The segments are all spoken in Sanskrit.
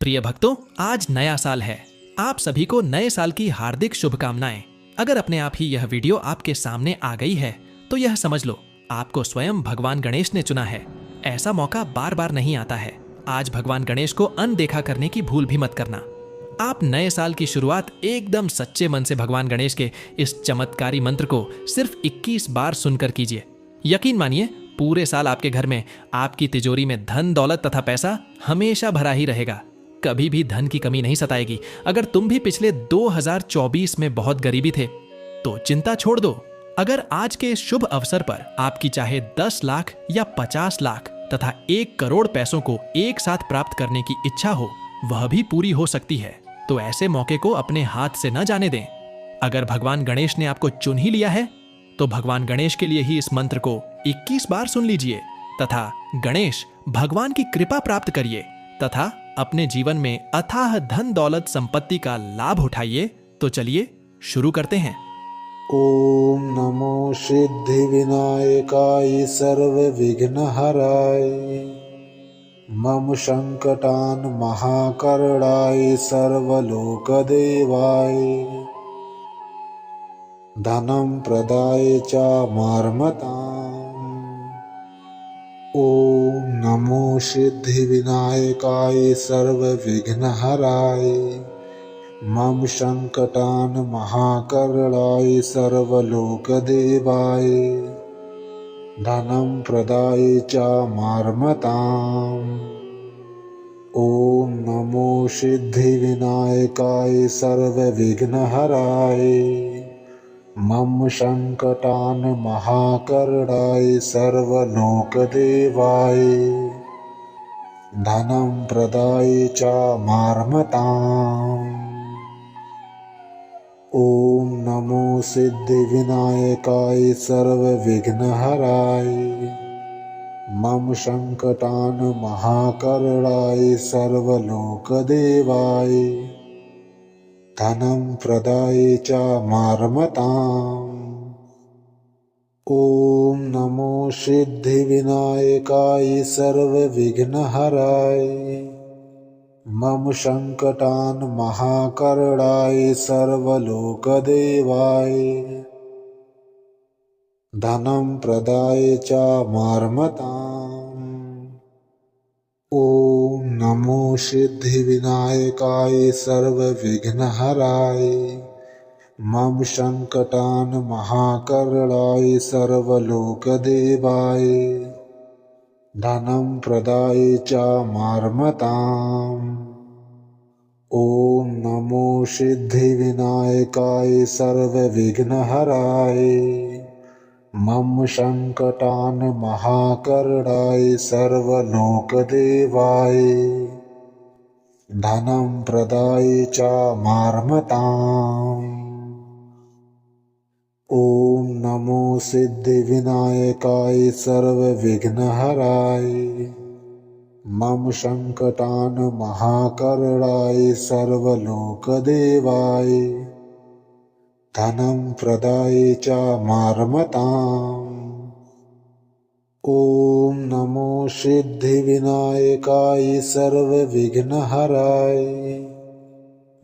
प्रिय भक्तों, आज नया साल है। आप सभी को नए साल की हार्दिक शुभकामनाएं। अगर अपने आप ही यह वीडियो आपके सामने आ गई है तो यह समझ लो आपको स्वयं भगवान गणेश ने चुना है। ऐसा मौका बार बार नहीं आता है। आज भगवान गणेश को अनदेखा करने की भूल भी मत करना। आप नए साल की शुरुआत एकदम सच्चे मन से भगवान गणेश के इस चमत्कारी मंत्र को सिर्फ 21 बार सुनकर कीजिए। यकीन मानिए, पूरे साल आपके घर में, आपकी तिजोरी में धन दौलत तथा पैसा हमेशा भरा ही रहेगा। कभी भी धन की कमी नहीं सताएगी। अगर तुम भी पिछले 2024 में बहुत गरीबी थे तो चिंता छोड़ दो। अगर आज के इस शुभ अवसर पर आपकी चाहे 10 लाख या 50 लाख तथा 1 करोड़ पैसों को एक साथ प्राप्त करने की इच्छा हो, वह भी पूरी हो सकती है। तो ऐसे मौके को अपने हाथ से न जाने दें। अगर भगवान गणेश ने आपको चुन ही लिया है तो भगवान गणेश के लिए ही इस मंत्र को 21 बार सुन लीजिए तथा गणेश भगवान की कृपा प्राप्त करिए तथा अपने जीवन में अथाह धन दौलत संपत्ति का लाभ उठाइए। तो चलिए शुरू करते हैं। ओम नमो सिद्धि विनायकाय सर्व विघ्नहराय मम संकटान महाकरणाय सर्वलोकदेवाय धनं प्रदाय च मार्मताम्। ओम नमो सिद्धि विनायकाय सर्व विघ्नहराय मम संकटान महाकरणाय सर्वलोकदेवाय धनं प्रदाय च मार्मताम्। ओम नमो सिद्धि विनायकाय सर्व विघ्नहराय मम संकटान महाकरणाय सर्वलोकदेवाय धनं प्रदाय च मार्मताम्। ओम नमो सिद्धि विनायकाय सर्व विघ्नहराय मम संकटान महाकरणाय सर्वलोकदेवाय धनं प्रदाय च मार्मताम्। ओम नमो सिद्धि विनायकाय सर्व विघ्नहराय मम संकटान महाकरणाय सर्वलोकदेवाय धनं प्रदाय च मार्मताम्। ओम नमो सिद्धि विनायकाय सर्व विघ्नहराय मम संकटान महाकरणाय सर्वलोकदेवाय धनं प्रदाय च मार्मताम्। ओम नमो सिद्धि विनायकाय सर्व विघ्नहराय मम संकटान महाकरणाय सर्वलोकदेवाय धनं प्रदाय च मार्मताम्। ओम नमो सिद्धि विनायकाय सर्व विघ्नहराय मम संकटान महाकरणाय सर्वलोकदेवाय धनं प्रदाय च मार्मताम्। ओम नमो सिद्धि विनायकाय सर्व विघ्नहराय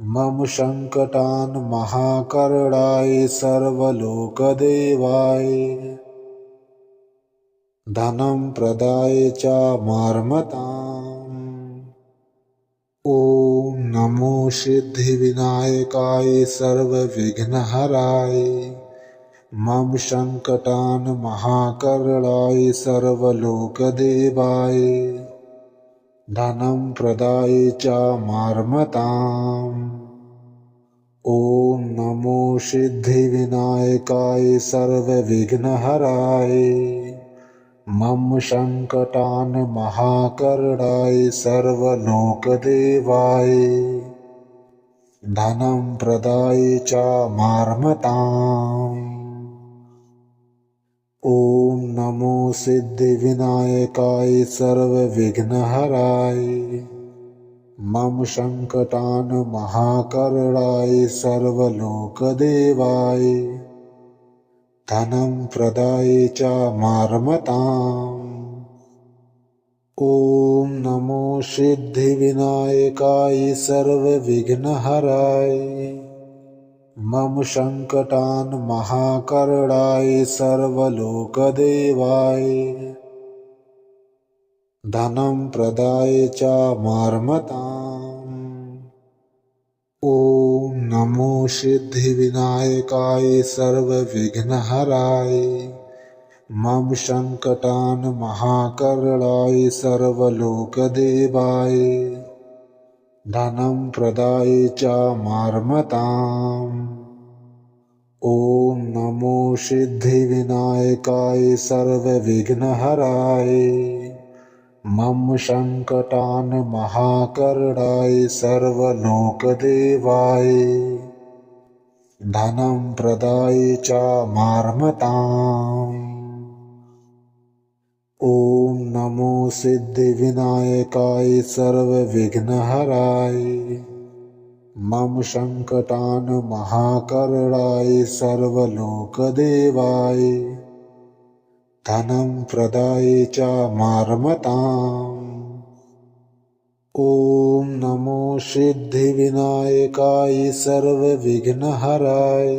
मम संकटान महाकरणाय सर्वलोकदेवाय धनं प्रदाय च मार्मताम्। ओम नमो सिद्धि विनायकाय सर्व विघ्नहराय मम संकटान महाकरणाय सर्वलोकदेवाय धनं प्रदाय च मार्मताम्। ओम नमो सिद्धि विनायकाय सर्व विघ्नहराय मम संकटान महाकरणाय सर्वलोकदेवाय धनं प्रदाय च मार्मताम्। ओम नमो सिद्धि विनायकाय सर्व विघ्नहराय मम संकटान महाकरणाय सर्वलोकदेवाय धनं प्रदाय च मार्मताम्। ॐ नमो सिद्धिविनायकाय सर्वविघ्नहराय मम संकटान् महाकरणाय सर्वलोकदेवाय धनं प्रदाय च मार्मताम्। ॐ नमो सिद्धिविनायकाय सर्वविघ्नहराय मम संकटान् महाकरणाय सर्वलोकदेवाय धनं प्रदाय च मार्मताम्। ॐ नमो सिद्धिविनायकाय सर्वविघ्नहराय मम संकटान् महाकरणाय सर्वलोकदेवाय धनं प्रदाय च मार्मताम्। ॐ नमो सिद्धिविनायकाय सर्वविघ्नहराय मम संकटान् महाकरणाय सर्वलोकदेवाय धनं प्रदाय च मार्मताम्। ॐ नमो सिद्धिविनायकाय सर्वविघ्नहराय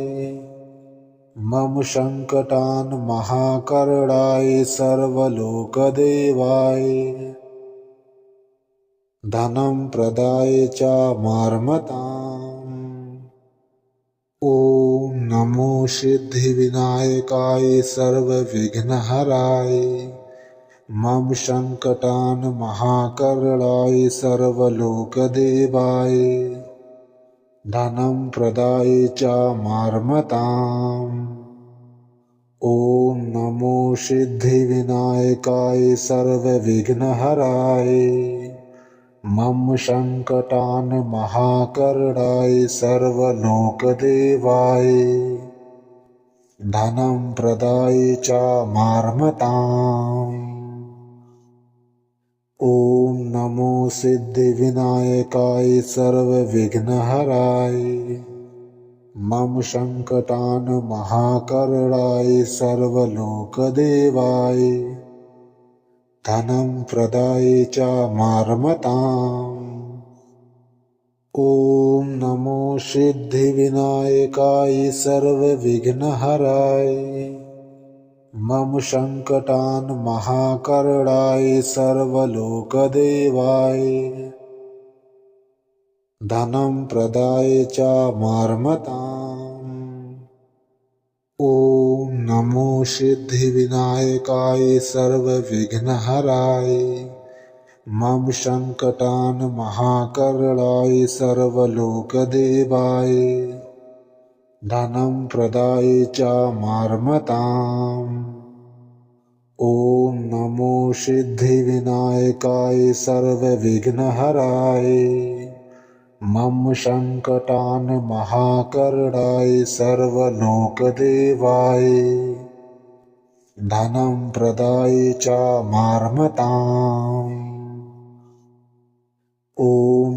मम संकटान् महाकरणाय सर्वलोकदेवाय धनं प्रदाय च मार्मताम्। ॐ नमो सिद्धिविनायकाय सर्वविघ्नहराय मम संकटान् महाकरणाय सर्वलोकदेवाय धनं प्रदाय च मार्मताम्। ॐ नमो सिद्धिविनायकाय सर्वविघ्नहराय मम संकटान् महाकरणाय सर्वलोकदेवाय धनं प्रदाय च मार्मताम्। ॐ नमो सिद्धिविनायकाय सर्वविघ्नहराय मम संकटान् महाकरणाय सर्वलोकदेवाय धनं प्रदाय च मार्मताम्। ॐ नमो सिद्धिविनायकाय सर्वविघ्नहराय मम संकटान् महाकरणाय सर्वलोकदेवाय धनं प्रदाय च मार्मताम्। ॐ नमो सिद्धिविनायकाय सर्वविघ्नहराय मम संकटान् महाकरणाय सर्वलोकदेवाय धनं प्रदाय च मार्मताम्। ॐ नमो सिद्धिविनायकाय सर्वविघ्नहराय मम संकटान् महाकरणाय सर्वलोकदेवाय धनं प्रदाय च मार्मताम्। ॐ